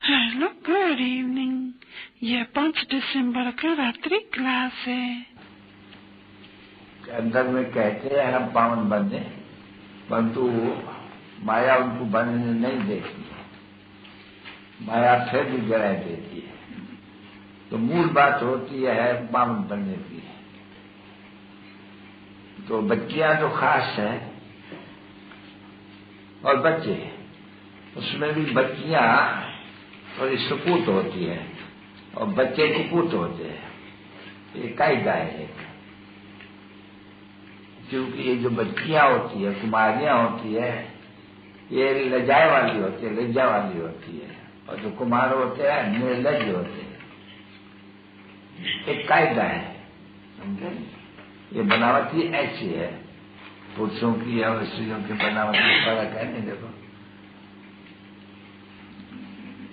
Hello, good evening. ये 5 दिसंबर का रात्रि क्लास है। अंदर में कहते हैं हम पावन बने, परंतु माया उनको बनने नहीं देती है, माया फिर भी गिराए देती है। तो मूल बात होती है पावन बनने की। तो बच्चियां तो खास है और बच्चे, उसमें भी बच्चियां थोड़ी सुपूत होती है और बच्चे कुपूत होते हैं। ये कायदा है एक, क्योंकि ये जो बच्चियां होती है, कुमारियां होती है, ये लज्जाए वाली होती है, लज्जा वाली होती है, और जो कुमार होते हैं निर्लज होते हैं। एक कायदा है, समझे? ये बनावटी ऐसी है, पुरुषों की और स्त्रियों की बनावटी फर्क है। नहीं देखो,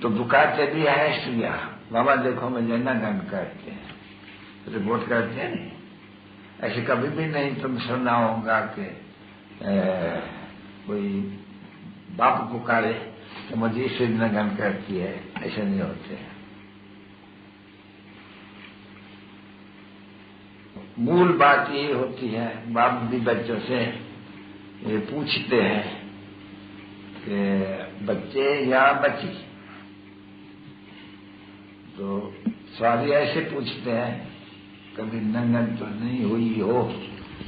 तो बुखाते भी है स्त्रियां, बाबा देखो मुझे नंगन करते हैं, रिपोर्ट करते हैं। नहीं, ऐसे कभी भी नहीं तुम सुना होगा कि कोई बाप पुकारे तो मुझे इससे नंगन करती है, ऐसे नहीं होते हैं। मूल बात ये होती है, बाप भी बच्चों से ये पूछते हैं कि बच्चे या बच्ची, तो सवाल ऐसे पूछते हैं, कभी नंगन तो नहीं हुई हो,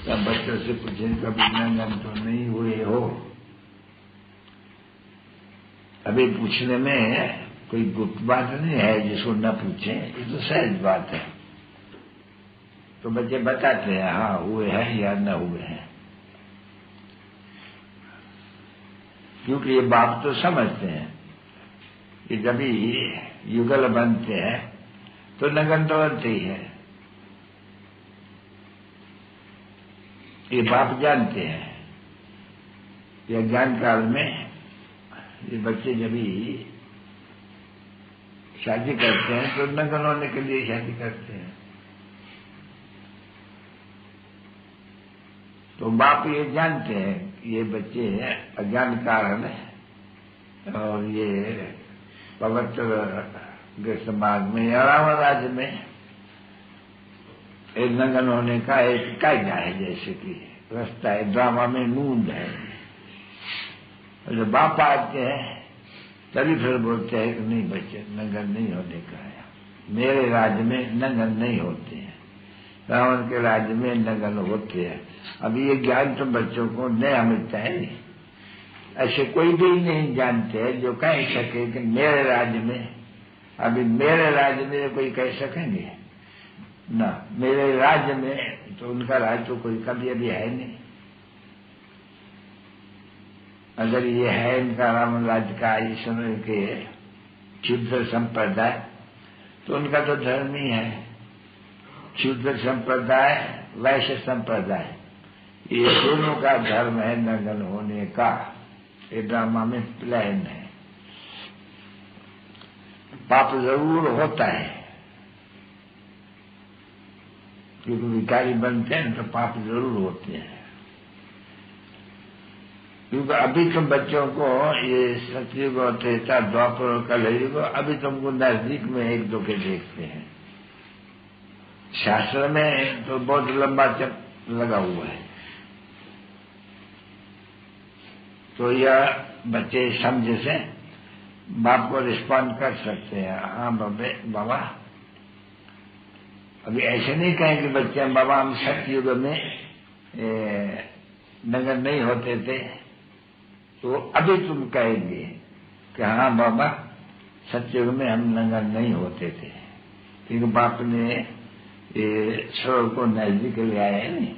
या बच्चों से पूछे कभी नंगन तो नहीं हुए हो। अभी पूछने में कोई गुप्त बात नहीं है जिसको न पूछे, ये तो सहज बात है। तो बच्चे बताते हैं हाँ हुए हैं या न हुए हैं, क्योंकि ये बाप तो समझते हैं कि जब भी युगल बनते हैं तो नगन तो बनते ही है। ये बाप जानते हैं, यह ज्ञान काल में ये बच्चे जब भी शादी करते हैं तो नगन होने के लिए शादी करते हैं। तो बाप ये जानते हैं कि ये बच्चे अज्ञान कारण है और ये पवित्र समाज में या रावण राज्य में एक नंगन होने का एक कायदा है, जैसे कि रास्ता है, ड्रामा में नूंद है। और जब बाप आते हैं तभी फिर बोलते हैं कि नहीं बच्चे नंगन नहीं होने का है, मेरे राज्य में नंगन नहीं होते हैं, रावण के राज्य में नंगन होते हैं। अभी ये ज्ञान तो बच्चों को नया मिलता है, नहीं ऐसे कोई भी नहीं जानते हैं जो कह सके कि मेरे राज्य में, अभी मेरे राज्य में कोई कह सकेंगे ना, मेरे राज्य में, तो उनका राज्य तो कोई कभी अभी है नहीं। अगर ये है इनका रावण राज्य का ये समय के क्षुद्र संप्रदाय, तो उनका तो धर्म ही है क्षुद्र संप्रदाय, वैश्य संप्रदाय, ये दोनों का धर्म है नंगन होने का। ये ड्रामा में प्लान है। पाप जरूर होता है, क्योंकि विकारी बनते हैं तो पाप जरूर होते हैं। क्योंकि अभी तुम बच्चों को ये सतयुग और त्रेता द्वापर और कलयुग अभी तुमको नजदीक में एक दो के देखते हैं। शास्त्र में तो बहुत लंबा चक लगा हुआ है। तो यह बच्चे समझ से बाप को रिस्पॉन्ड कर सकते हैं, हाँ बाबा। अभी ऐसे नहीं कहें कि बच्चे बाबा हम सतयुग में नंगन नहीं होते थे, तो अभी तुम कहेंगे कि हाँ बाबा सतयुग में हम नंगन नहीं होते थे, क्योंकि बाप ने ये स्वर को नजदीक ले आया है। नहीं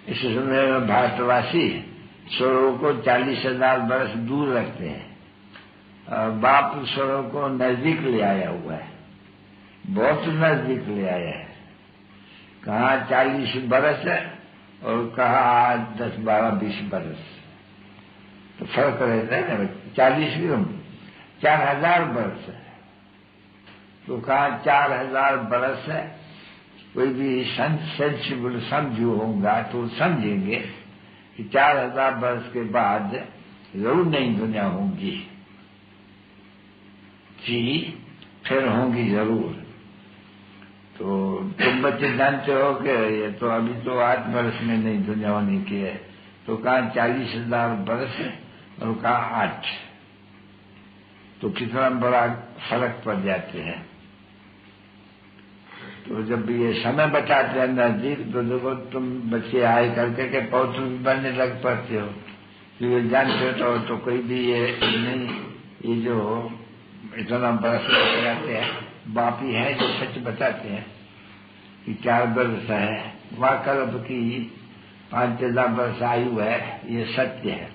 इस समय में भारतवासी स्वरों को 40,000 वर्ष दूर रखते हैं, और बाप स्वरों को नजदीक ले आया हुआ है, बहुत नजदीक ले आया है। कहाँ 40 बरस है और कहाँ 10, 12, 20 बरस, तो फर्क रहता है ना। 40 क्यों, 4,000 बरस है, तो कहाँ 4,000 बरस है। कोई भी सेंसिबल समझू होगा तो समझेंगे कि 4,000 वर्ष के बाद जरूर नई दुनिया होगी। बच्ची फिर होंगी जरूर। तो तुम बच्चे जानते हो कि ये तो अभी तो 8 वर्ष में नहीं दुनिया होने की है, तो कहा 40,000 वर्ष और कहा 8, तो कितना बड़ा फर्क पड़ जाते हैं। तो जब ये समय बताते हैं नजदीक, तो देखो तुम बच्चे आए करके के पौत्र भी बनने लग पड़ते हो, क्योंकि जानते हो तो कोई भी ये नहीं, ये जो इतना बरस बताते हैं, बाप ही है जो सच बताते हैं कि 4 वर्ष है, वाकल्प की 5,000 वर्ष आयु है, ये सत्य है।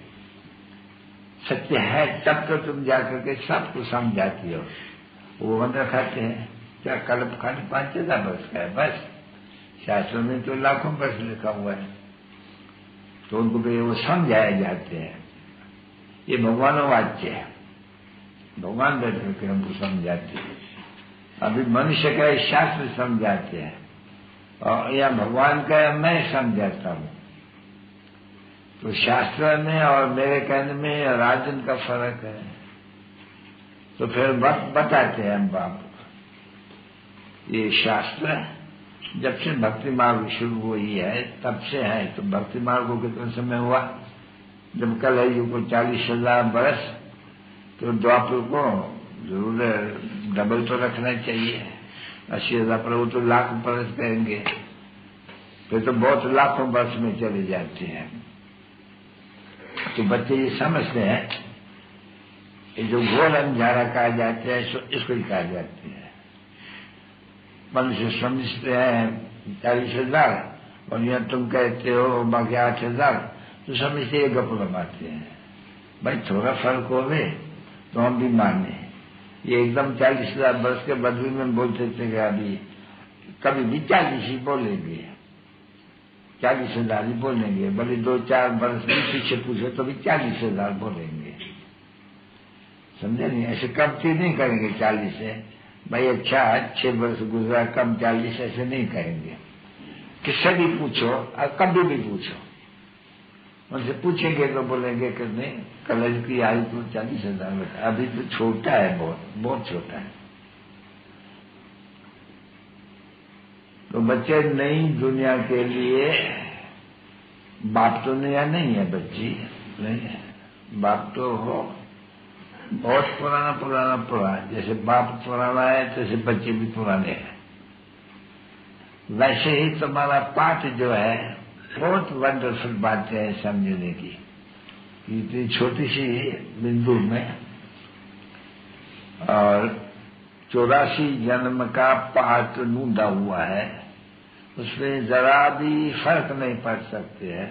सत्य है तब तो तुम जाकर के सबको समझाती हो। वो मंत्र खाते हैं क्या कल्प खाली 5,000 वर्ष का है, बस शास्त्रों में तो लाखों वर्ष लिखा हुआ है, तो उनको भी वो समझाए जाते हैं। ये भगवानों वाच्य है, भगवान बैठ करके हमको समझाते हैं। अभी मनुष्य का शास्त्र समझाते हैं और या भगवान का मैं समझाता हूं। तो शास्त्र में और मेरे कहने में राजन का फर्क है। तो फिर बताते हैं हम बाप, ये शास्त्र जब से भक्ति मार्ग शुरू हुई है तब से है। तो भक्ति मार्ग को कितना समय हुआ? जब कल युग को 40,000 वर्ष, तो द्वापर को जरूर डबल तो रखना चाहिए, 80,000 पर, वो तो लाख वर्ष कहेंगे, फिर तो बहुत लाखों वर्ष में चले जाते हैं। तो बच्चे ये समझते हैं, ये जो घोर अंधारा कहा जाता है इसको ही कहा जाते हैं। मनुष्य समझते हैं 40,000 और यहाँ तुम कहते हो बाकी 8,000, तो समझते ये गप लमाते हैं। भाई थोड़ा फर्क हो गए तो हम भी माने। ये एकदम 40,000 वर्ष के बदले में बोलते थे कि अभी कभी भी 40 ही बोलेंगे, 40,000 ही बोलेंगे, भले 2-4 वर्ष भी पीछे पूछे तो भी 40,000 बोलेंगे, समझे नहीं? ऐसे कमती नहीं करेंगे 40 से, भाई अच्छा 6 वर्ष गुजरा कम 40, ऐसे नहीं कहेंगे। किससे भी पूछो और कभी भी पूछो, उनसे पूछेंगे तो बोलेंगे कि नहीं कलर की आयु तो 40,000, अभी तो छोटा है, बहुत बहुत छोटा है। तो बच्चे नई दुनिया के लिए बाप तो नया नहीं है, बच्ची नहीं है, बाप तो हो बहुत पुराना। जैसे बाप पुराना है तैसे बच्चे भी पुराने हैं। वैसे ही तुम्हारा पाठ जो है बहुत वंडरफुल बातें हैं समझने की। इतनी छोटी सी बिंदु में और 84 जन्म का पाठ ढूंढा हुआ है, उसमें जरा भी फर्क नहीं पड़ सकते हैं।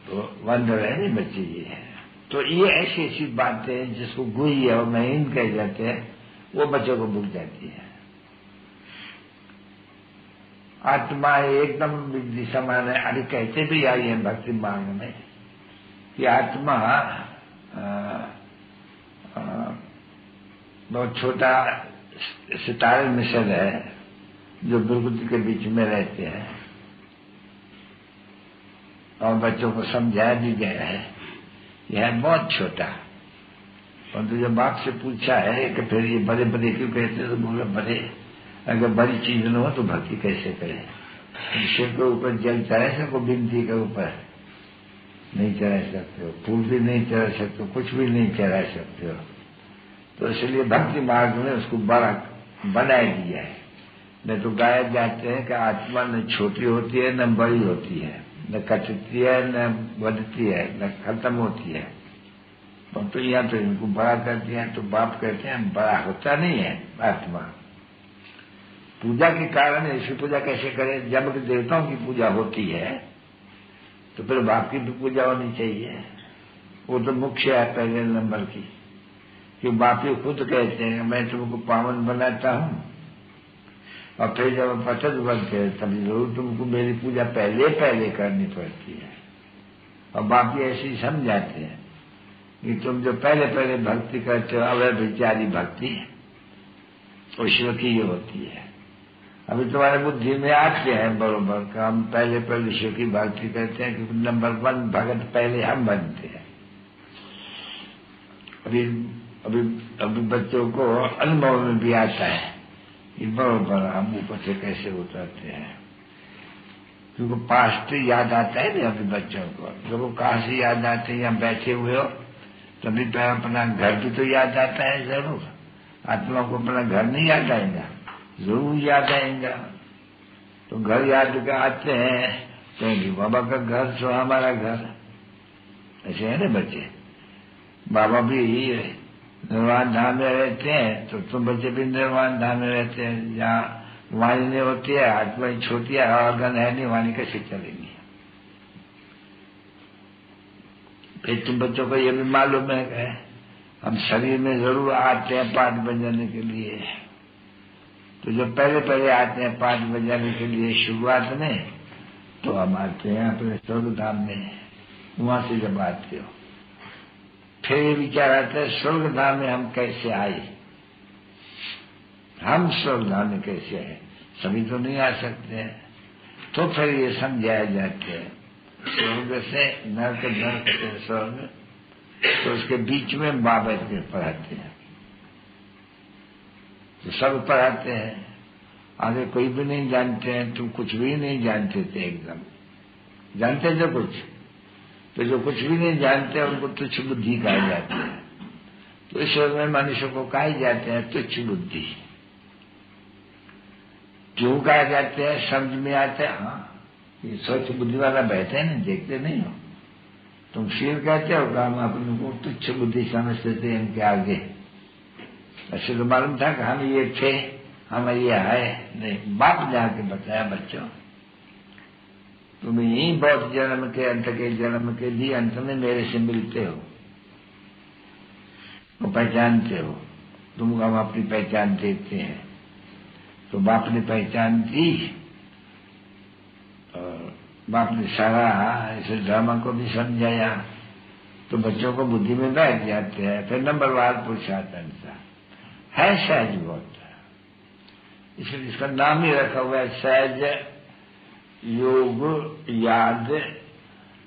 तो वंडर है नहीं बच्चे ये है। तो ये ऐसी ऐसी बातें जिसको गुही और महीन कह जाते हैं, वो बच्चों को भूल जाती है। आत्मा एकदम विधि समान है। अभी कहते भी आई है भक्ति मार्ग में कि आत्मा बहुत छोटा सितारे मिसल है जो प्रकृति के बीच में रहते हैं, और बच्चों को समझाया भी गया है यह है बहुत छोटा। परंतु जब बाप से पूछा है कि फिर ये बड़े बड़े क्यों कहते हैं, तो बोले बड़े, अगर बड़ी चीज न हो तो भक्ति कैसे करें? सिर के ऊपर जल चढ़ा सको, बिनती के ऊपर नहीं चढ़ा सकते हो, फूल भी नहीं चढ़ा सकते हो, कुछ भी नहीं चढ़ा सकते हो। तो इसलिए भक्ति मार्ग में उसको बड़ा बनाए दिया है। नहीं तो गाया जाते हैं कि आत्मा न छोटी होती है न बड़ी होती है, न कटती है न बढ़ती है न खत्म होती है। तो यहाँ तो इनको बड़ा कर दिया, तो बाप कहते हैं बड़ा होता नहीं है आत्मा। पूजा के कारण ऐसी पूजा कैसे करें? जब देवताओं की पूजा होती है तो फिर बाप की भी पूजा होनी चाहिए। वो तो मुख्य है पहले नंबर की, कि बाप ही खुद कहते हैं मैं तुमको पावन बनाता हूँ, और फिर जब पतन बनते हैं तभी जरूर तुमको मेरी पूजा पहले पहले करनी पड़ती है। और बाप भी ऐसे ही समझाते हैं कि तुम जो पहले पहले भक्ति करते हो अव्यभिचारी भक्ति, ईश्वर की ये होती है। अभी तुम्हारे बुद्धि में आते हैं बरोबर का हम पहले पहले ईश्वर की भक्ति करते हैं, क्योंकि नंबर 1 भगत पहले हम बनते हैं। अभी अभी बच्चों को अनुभव में भी आता है कि बरोबर हम ऊपर से कैसे उतरते हैं, क्योंकि पास्ट याद आता है ना अभी बच्चों को। जब वो कहाँ से याद आते हैं, यहाँ बैठे हुए हो तभी तो अपना घर भी तो याद आता है जरूर। आत्मा को अपना घर नहीं याद आएगा, जरूर याद आएगा। तो घर याद कर आते हैं तो बाबा का घर सो हमारा घर, ऐसे है ना बच्चे। बाबा भी निर्वाण धाम में रहते हैं तो तुम बच्चे भी निर्वाण धाम में रहते हैं। जहाँ वाणी नहीं होती है, आत्मा छोटी है, ऑर्गन है नहीं, वाणी कैसे चलेंगी। फिर तुम बच्चों को ये भी मालूम है हम शरीर में जरूर आते हैं पाठ बजाने के लिए। तो जो पहले आते हैं पाठ बजाने के लिए शुरुआत में, तो हम आते हैं अपने स्वर्ग धाम में। वहां से जब आते हो फिर ये विचार आता है स्वर्ग धाम में हम कैसे आए, हम स्वर्ग धाम में कैसे आए, सभी तो नहीं आ सकते हैं। तो फिर ये समझाया जाते हैं स्वर्ग से नर्क, नर्क से स्वर्ग, तो उसके बीच में बाबा के पढ़ाते हैं। तो सब पढ़ाते हैं, आगे कोई भी नहीं जानते हैं। तुम कुछ भी नहीं जानते थे, एकदम जानते थे कुछ, तो जो कुछ भी नहीं जानते उनको तुच्छ बुद्धि कहा जाते हैं। तो ईश्वर में मनुष्य को कहे जाते हैं तुच्छ बुद्धि। क्यों कहा जाते हैं, समझ में आते हैं। हाँ, ये स्वच्छ बुद्धि वाला बैठे हैं ना, देखते नहीं हो तुम। शीर कहते हो काम अपने को तुच्छ बुद्धि समझते थे इनके आगे। ऐसे तो मालूम था कि हम ये थे, हम ये आए नहीं। बाप जाके बताया बच्चों तुम यही बहुत जन्म के अंत के जन्म के भी अंत में मेरे से मिलते हो, तो पहचानते हो। तुमको हम अपनी पहचान देते हैं। तो बाप ने पहचान दी और बाप ने सारा ऐसे धर्म को भी समझाया, तो बच्चों को बुद्धि में बैठ जाते हैं। फिर नंबरवार पुरुषार्थ है सहज बहुत, इसलिए इसका नाम ही रखा हुआ है सहज योग याद।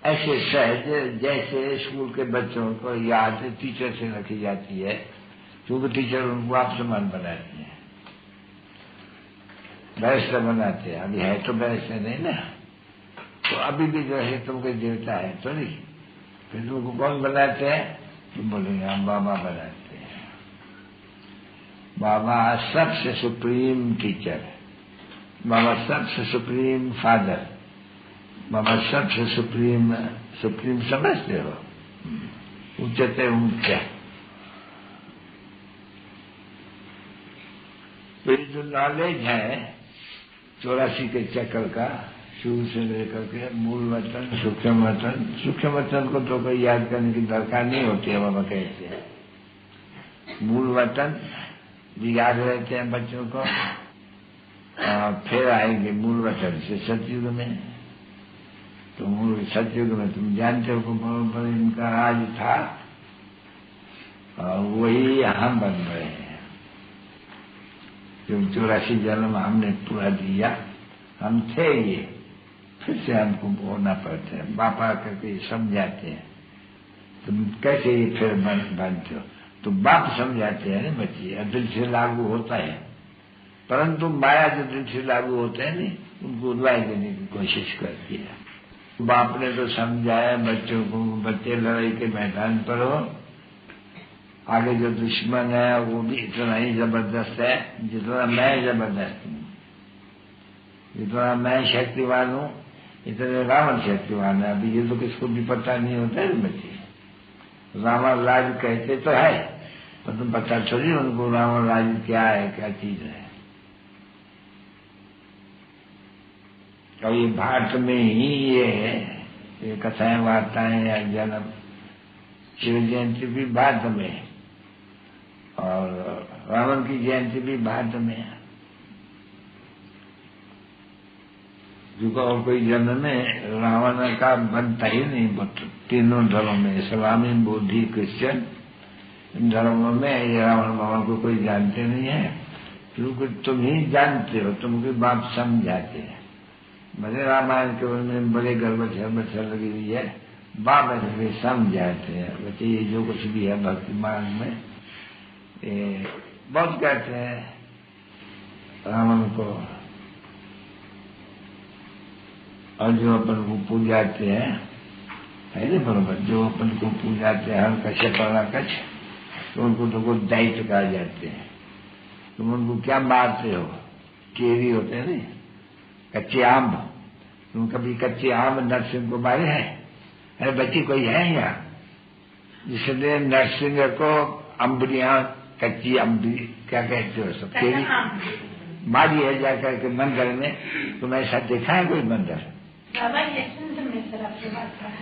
ऐसे सहज जैसे स्कूल के बच्चों को याद टीचर से रखी जाती है, क्योंकि टीचर उनको आप समान बनाते हैं, बैरिस्टर बनाते हैं। अभी है तो बैरिस्टर नहीं ना, तो अभी भी जो है तुमको देवता है तो नहीं। फिर तुमको कौन बनाते हैं, तुम बोलेंगे हम बाबा बनाते हैं। बाबा सबसे सुप्रीम टीचर, बाबा सबसे सुप्रीम फादर, बाबा सबसे सुप्रीम समझते हो, उच्चते ऊंचा। तो ये जो नॉलेज है 84 के चक्र का, शुरू से लेकर के मूल वतन, सूक्ष्म वतन। सूक्ष्म वतन को तो कोई याद करने की दरकार नहीं होती है, बाबा कहते हैं। मूल वतन भी याद रहते हैं बच्चों को। फिर आएंगे मूल वतन से सतयुग में। तो मूल सतयुग में तुम जानते हो बराबर इनका राज था, और वही हम बन रहे हैं। जो 84 जन्म हमने पूरा दिया, हम थे ये, फिर से हमको होना पड़ता है। बापा करके समझाते हैं तुम कैसे ये फिर बनते हो। तो बाप समझाते हैं ना बच्चे, दिल से लागू होता है, परंतु माया जो दिल से लागू होते हैं नहीं, उनको उड़वाई देने की कोशिश करती है। बाप ने तो समझाया बच्चों को, बच्चे लड़ाई के मैदान पर हो, आगे जो दुश्मन है वो भी इतना ही जबरदस्त है जितना मैं जबरदस्त हूँ। जितना मैं शक्तिवान हूँ इतने रावण शक्तिवान है। अभी ये तो किसको भी पता नहीं होता है बच्चे। रावण राज कहते तो है, पर तुम पता छोड़िए उनको रावण राज क्या है, क्या चीज है। और ये भारत में ही ये कथाएं वार्ताएं या जन्म, शिव जयंती भी भारत में, और रावण की जयंती भी भारत में है। क्योंकि और कोई जन्म में रावण का बनता ही नहीं। तीनों धर्मों में, इस्लामी, बुद्धि, क्रिश्चियन, इन धर्मों में ये रावण बाबा को कोई जानते नहीं है, क्योंकि तुम ही जानते हो, तुमके बाप समझाते हैं। भले रामायण के उनमें बड़े गर्भ लगी हुई है, बाप ऐसे समझाते हैं बच्चे ये जो कुछ भी है भक्ति मार्ग में बहुत कहते हैं रावण को, और जो अपन को पूजाते हैं है ना बराबर, जो अपन को पूजाते हैं हर कच्छ पड़ा कच्छ, तो उनको तो कुछ दैत्य कहा जाते हैं। तुम उनको क्या मारते हो? केरी होते हैं ना, कच्चे आम। तुम कभी कच्चे आम नरसिंह को मारे हैं? अरे बच्ची कोई है यहाँ जिसने नरसिंह को अम्बरिया, कच्ची अम्बरी क्या कहते हो सब, केरी मारी है जाकर के मंदिर में। तुम ऐसा देखा है कोई मंदिर?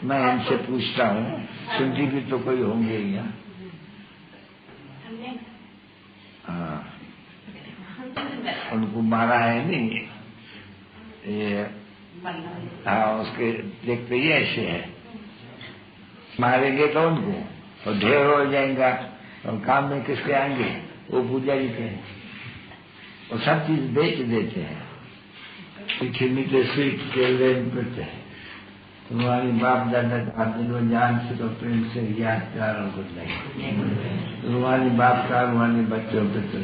मैं इनसे पूछता हूँ, सुनती भी तो कोई होंगे यहाँ। हाँ, उनको मारा है नहीं ये। हाँ, उसके देखते ही ऐसे है, मारेंगे तो उनको और ढेर हो जाएगा, और काम में किसके आएंगे? वो पुजारी के। वो सब चीज बेच देते हैं, पीछे मीठे स्वीट केले करते हैं। तुम्हारी बाप दादा आदमी जान से तो प्रेम से याद प्यार और कुछ नहीं। तुम्हारी बाप का तुम्हारे बच्चों पे तो